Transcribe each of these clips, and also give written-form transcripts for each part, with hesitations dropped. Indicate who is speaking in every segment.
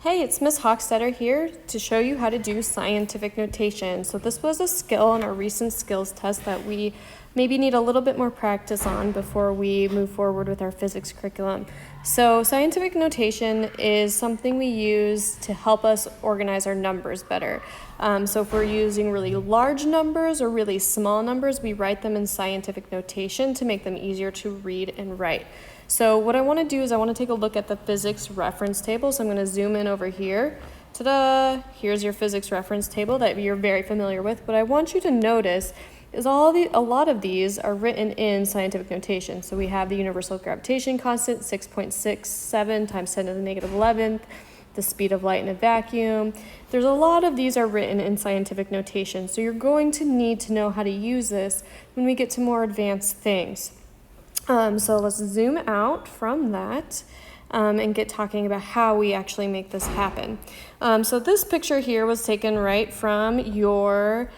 Speaker 1: Hey, it's Miss Hochstetter here to show you how to do scientific notation. So this was a skill in our recent skills test that we maybe need a little bit more practice on before we move forward with our physics curriculum. So scientific notation is something we use to help us organize our numbers better. So if we're using really large numbers or really small numbers, we write them in scientific notation to make them easier to read and write. So what I want to do is I want to take a look at the physics reference table. So I'm going to zoom in over here. Ta-da! Here's your physics reference table that you're very familiar with. What I want you to notice is a lot of these are written in scientific notation. So we have the universal gravitation constant, 6.67 times 10 to the negative 11th, the speed of light in a vacuum. There's a lot of these are written in scientific notation. So you're going to need to know how to use this when we get to more advanced things. So let's zoom out from that and get talking about how we actually make this happen. So this picture here was taken right from your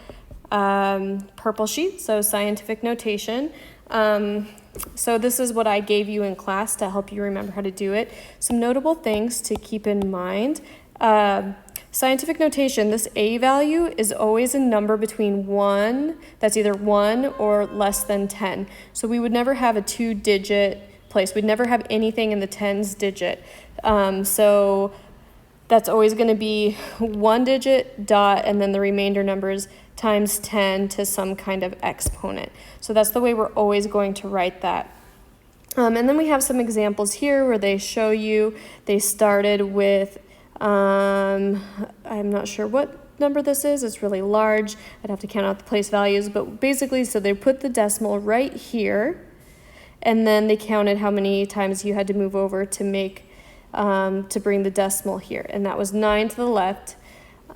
Speaker 1: purple sheet, so scientific notation. So this is what I gave you in class to help you remember how to do it. Some notable things to keep in mind. Scientific notation, this A value is always a number between 1, that's either 1 or less than 10. So we would never have a 2-digit place. We'd never have anything in the tens digit. So that's always going to be 1 digit, dot, and then the remainder numbers times 10 to some kind of exponent. So that's the way we're always going to write that. And then we have some examples here where they show you they started with I'm not sure what number this is. It's really large. I'd have to count out the place values, but basically, so they put the decimal right here, and then they counted how many times you had to move over to make, to bring the decimal here, and that was 9 to the left,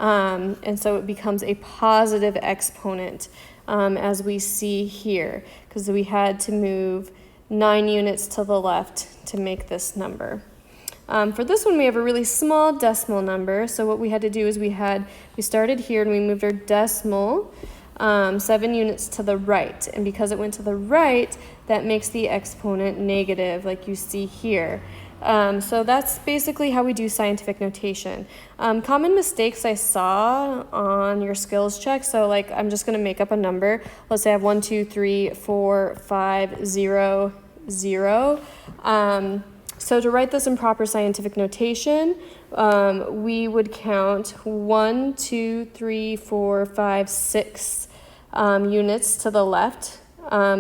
Speaker 1: and so it becomes a positive exponent, as we see here, because we had to move 9 units to the left to make this number. For this one, we have a really small decimal number. So what we had to do is we started here and we moved our decimal 7 units to the right. And because it went to the right, that makes the exponent negative, like you see here. So that's basically how we do scientific notation. Common mistakes I saw on your skills check. So like, I'm just going to make up a number. Let's say I have 1, 2, 3, 4, 5, 0, 0. So to write this in proper scientific notation, we would count 1, 2, 3, 4, 5, 6 units to the left.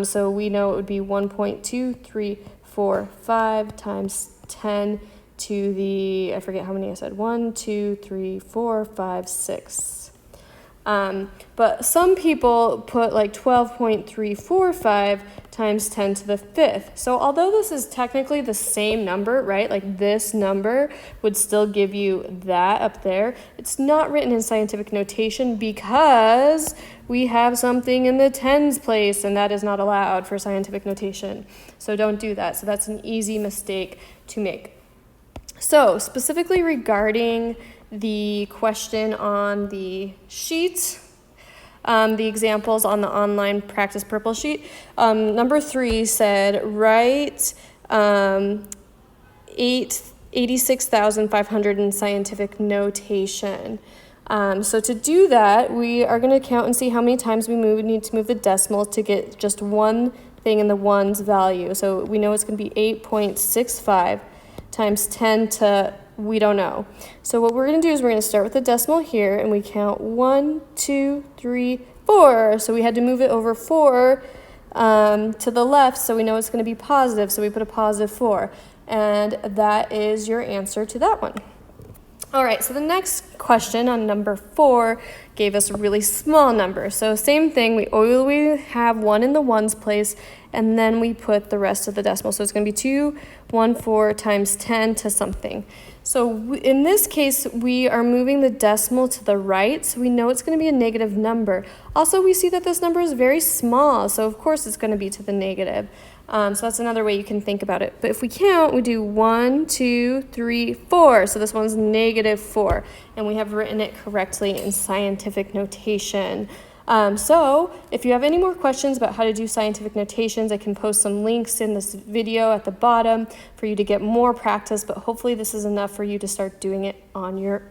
Speaker 1: So we know it would be 1.234 times 10 to the, I forget how many I said, 1, 2, 3, 4, 5, 6. But some people put like 12.345 times 10 to the 5th. So although this is technically the same number, right? Like this number would still give you that up there. It's not written in scientific notation because we have something in the tens place, and that is not allowed for scientific notation. So don't do that. So that's an easy mistake to make. So specifically regarding the question on the sheet, the examples on the online practice purple sheet. Number 3 said, write 86,500 in scientific notation. So to do that, we are going to count and see how many times we need to move the decimal to get just one thing in the ones value. So we know it's going to be 8.65 times 10 to we don't know. So what we're going to do is we're going to start with the decimal here, and we count 1, 2, 3, 4. So we had to move it over 4 to the left, so we know it's going to be positive, so we put a positive 4. And that is your answer to that one. All right, so the next question on number 4 gave us a really small number. So same thing, we always have 1 in the ones place, and then we put the rest of the decimal. So it's going to be 214 times 10 to something. So in this case, we are moving the decimal to the right, so we know it's going to be a negative number. Also, we see that this number is very small, so of course it's going to be to the negative. So that's another way you can think about it. But if we count, we do 1, 2, 3, 4. So this one's negative 4. And we have written it correctly in scientific notation. So if you have any more questions about how to do scientific notations, I can post some links in this video at the bottom for you to get more practice, but hopefully this is enough for you to start doing it on your